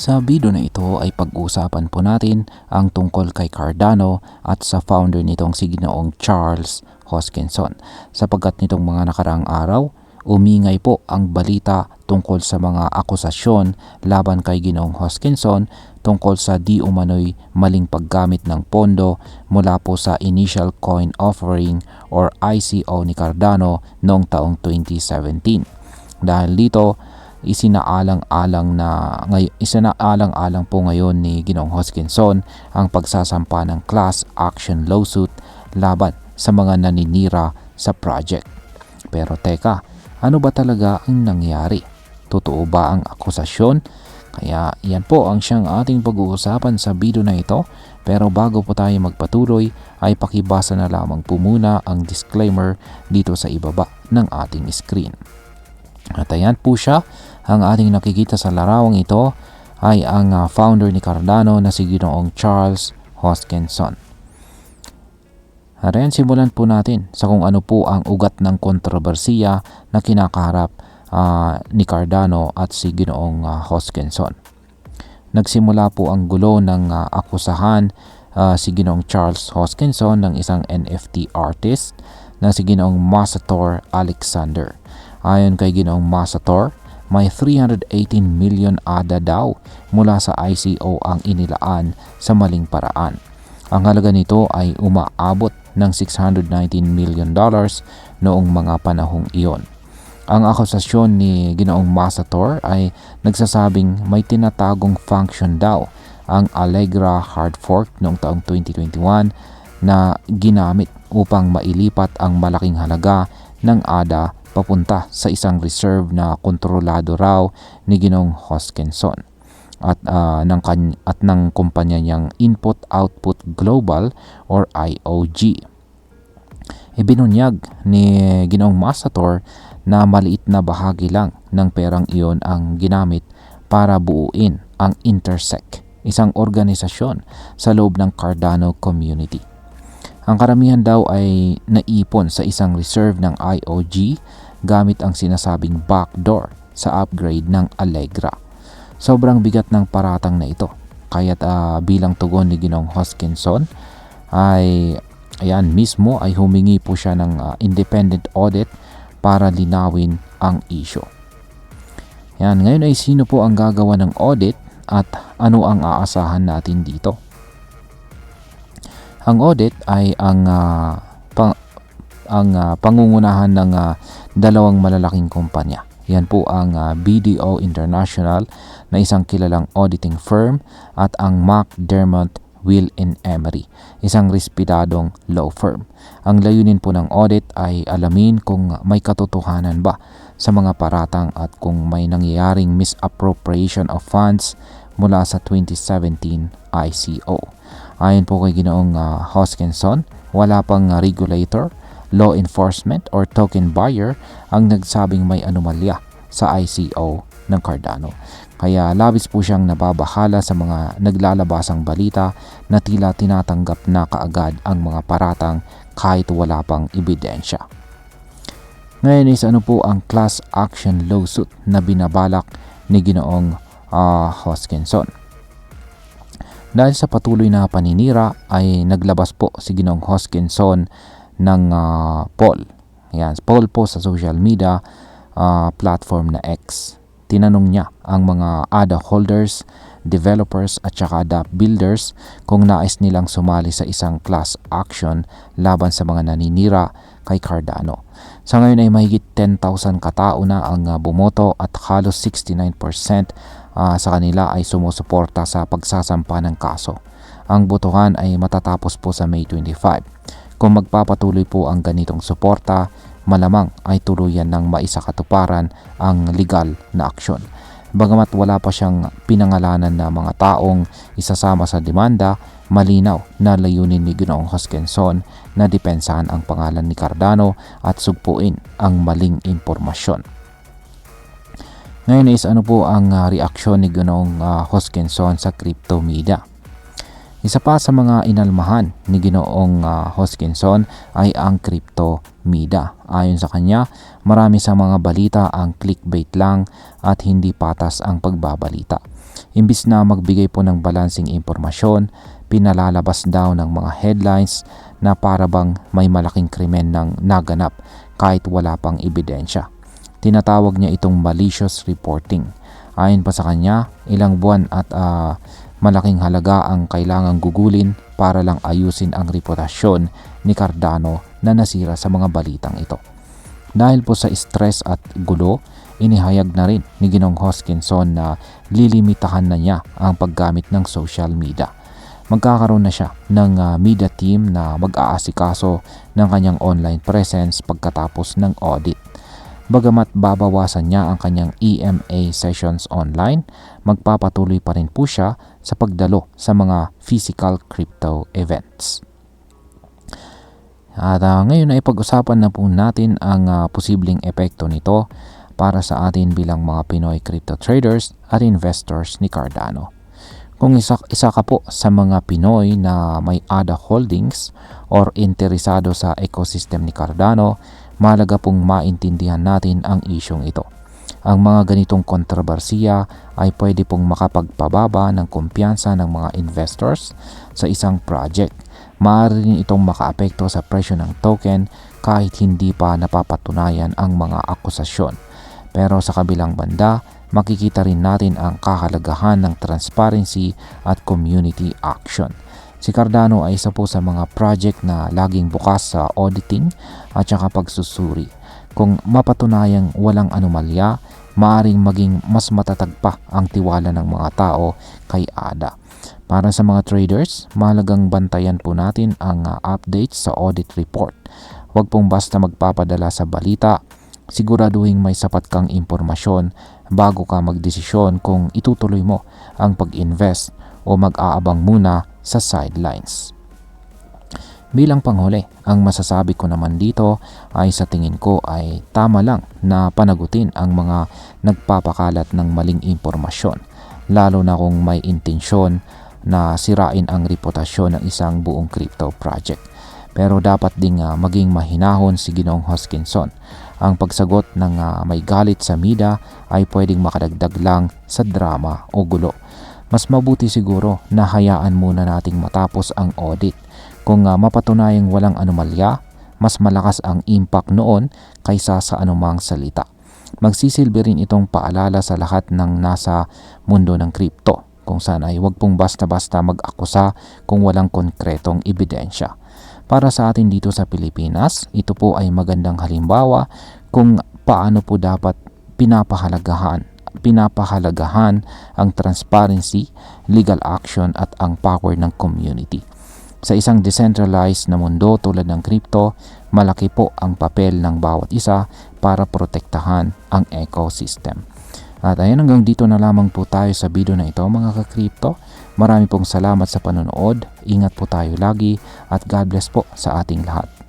Sa video na ito ay pag-uusapan po natin ang tungkol kay Cardano at sa founder nitong si Ginoong Charles Hoskinson. Sapagkat nitong mga nakaraang araw, umingay po ang balita tungkol sa mga akusasyon laban kay Ginoong Hoskinson tungkol sa di umano'y maling paggamit ng pondo mula po sa initial coin offering or ICO ni Cardano noong taong 2017. Dahil dito, isinaalang-alang po ngayon ni Ginoong Hoskinson ang pagsasampa ng class action lawsuit laban sa mga naninira sa project. Pero teka, ano ba talaga ang nangyari? Totoo ba ang akusasyon? Kaya yan po ang siyang ating pag-uusapan sa video na ito. Pero bago po tayo magpatuloy ay pakibasa na lamang po muna ang disclaimer dito sa ibaba ng ating screen. At ayan po siya, ang ating nakikita sa larawang ito ay ang founder ni Cardano na si Ginoong Charles Hoskinson. At ayan, simulan po natin sa kung ano po ang ugat ng kontrobersiya na kinakaharap ni Cardano at si Ginoong Hoskinson. Nagsimula po ang gulo ng akusahan si Ginoong Charles Hoskinson ng isang NFT artist na si Ginoong Masator Alexander. Ayon kay Ginoong Masator, may 318 million ADA daw mula sa ICO ang inilaan sa maling paraan. Ang halaga nito ay umaabot ng $619 million noong mga panahong iyon. Ang akusasyon ni Ginoong Masator ay nagsasabing may tinatagong function daw ang Allegra hard fork noong taong 2021 na ginamit upang mailipat ang malaking halaga ng ADA papunta sa isang reserve na kontrolado raw ni Ginoong Hoskinson at ng kumpanya niyang Input-Output Global or IOG. Ibinunyag ni Ginoong Masator na maliit na bahagi lang ng perang iyon ang ginamit para buuin ang Intersect, isang organisasyon sa loob ng Cardano community. Ang karamihan daw ay naipon sa isang reserve ng IOG gamit ang sinasabing backdoor sa upgrade ng Allegra. Sobrang bigat ng paratang na ito. Kaya't bilang tugon ni Ginoong Hoskinson ay mismo ay humingi po siya ng independent audit para linawin ang issue. Ngayon ay sino po ang gagawa ng audit at ano ang aasahan natin dito? Ang audit ay ang pangungunahan ng dalawang malalaking kumpanya. Yan po ang BDO International na isang kilalang auditing firm at ang McDermott, Will & Emery, isang respetadong law firm. Ang layunin po ng audit ay alamin kung may katotohanan ba sa mga paratang at kung may nangyayaring misappropriation of funds mula sa 2017 ICO. Ayon po kay Ginoong Hoskinson, wala pang regulator, law enforcement or token buyer ang nagsabing may anomalya sa ICO ng Cardano. Kaya labis po siyang nababahala sa mga naglalabasang balita na tila tinatanggap na kaagad ang mga paratang kahit wala pang ebidensya. Ngayon is ano po ang class action lawsuit na binabalak ni Ginoong Hoskinson? Dahil sa patuloy na paninira ay naglabas po si Ginoong Hoskinson ng poll. Poll po sa social media platform na X. Tinanong niya ang mga ADA holders, developers at saka DApp builders kung nais nilang sumali sa isang class action laban sa mga naninira kay Cardano. Sa ngayon ay mahigit 10,000 katao na ang bumoto at halos 69% sa kanila ay sumusuporta sa pagsasampa ng kaso. Ang botohan ay matatapos po sa May 25. Kung magpapatuloy po ang ganitong suporta, malamang ay tuluyan ng maisakatuparan ang legal na aksyon. Bagamat wala pa siyang pinangalanan na mga taong isasama sa demanda, malinaw na layunin ni Ginoong Hoskinson na depensahan ang pangalan ni Cardano at sugpuin ang maling impormasyon. Ngayon is ano po ang reaksyon ni Ginoong Hoskinson sa crypto media? Isa pa sa mga inalmahan ni Ginoong Hoskinson ay ang crypto media. Ayon sa kanya, marami sa mga balita ang clickbait lang at hindi patas ang pagbabalita. Imbis na magbigay po ng balansing impormasyon, pinalalabas daw ng mga headlines na para bang may malaking krimen nang naganap kahit wala pang ebidensya. Tinatawag niya itong malicious reporting. Ayon pa sa kanya, ilang buwan at malaking halaga ang kailangang gugulin para lang ayusin ang reputasyon ni Cardano na nasira sa mga balitang ito. Dahil po sa stress at gulo, inihayag na rin ni Ginong Hoskinson na lilimitahan na niya ang paggamit ng social media. Magkakaroon na siya ng media team na mag-aasikaso ng kanyang online presence pagkatapos ng audit. Bagamat babawasan niya ang kanyang EMA sessions online, magpapatuloy pa rin po siya sa pagdalo sa mga physical crypto events. At ngayon ay pag-usapan na po natin ang posibleng epekto nito para sa atin bilang mga Pinoy crypto traders at investors ni Cardano. Kung isa ka po sa mga Pinoy na may ADA holdings or interesado sa ecosystem ni Cardano, mahalaga pong maintindihan natin ang isyong ito. Ang mga ganitong kontrobersiya ay pwede pong makapagpababa ng kumpiyansa ng mga investors sa isang project. Maaari rin itong makaapekto sa presyo ng token kahit hindi pa napapatunayan ang mga akusasyon. Pero sa kabilang banda, makikita rin natin ang kahalagahan ng transparency at community action. Si Cardano ay isa po sa mga project na laging bukas sa auditing at saka pagsusuri. Kung mapatunayang walang anomalya, maaaring maging mas matatag pa ang tiwala ng mga tao kay ADA. Para sa mga traders, mahalagang bantayan po natin ang updates sa audit report. Huwag pong basta magpapadala sa balita. Siguraduhin may sapat kang impormasyon bago ka magdesisyon kung itutuloy mo ang pag-invest o mag-aabang muna sa sidelines. Bilang panghuli, ang masasabi ko naman dito ay sa tingin ko ay tama lang na panagutin ang mga nagpapakalat ng maling impormasyon, lalo na kung may intensyon na sirain ang reputasyon ng isang buong crypto project. Pero dapat ding maging mahinahon si Ginong Hoskinson. Ang pagsagot ng may galit sa media ay pwedeng makadagdag lang sa drama o gulo. Mas mabuti siguro na hayaan muna nating matapos ang audit. Kung mapatunayang walang anomalya, mas malakas ang impact noon kaysa sa anumang salita. Magsisilbi rin itong paalala sa lahat ng nasa mundo ng crypto, kung saan ay huwag pong basta-basta mag-akusa kung walang konkretong ebidensya. Para sa atin dito sa Pilipinas, ito po ay magandang halimbawa kung paano po dapat pinapahalagahan ang transparency, legal action at ang power ng community. Sa isang decentralized na mundo tulad ng crypto, malaki po ang papel ng bawat isa para protektahan ang ecosystem. At ayun, hanggang dito na lamang po tayo sa video na ito mga ka-crypto. Marami pong salamat sa panonood. Ingat po tayo lagi at God bless po sa ating lahat.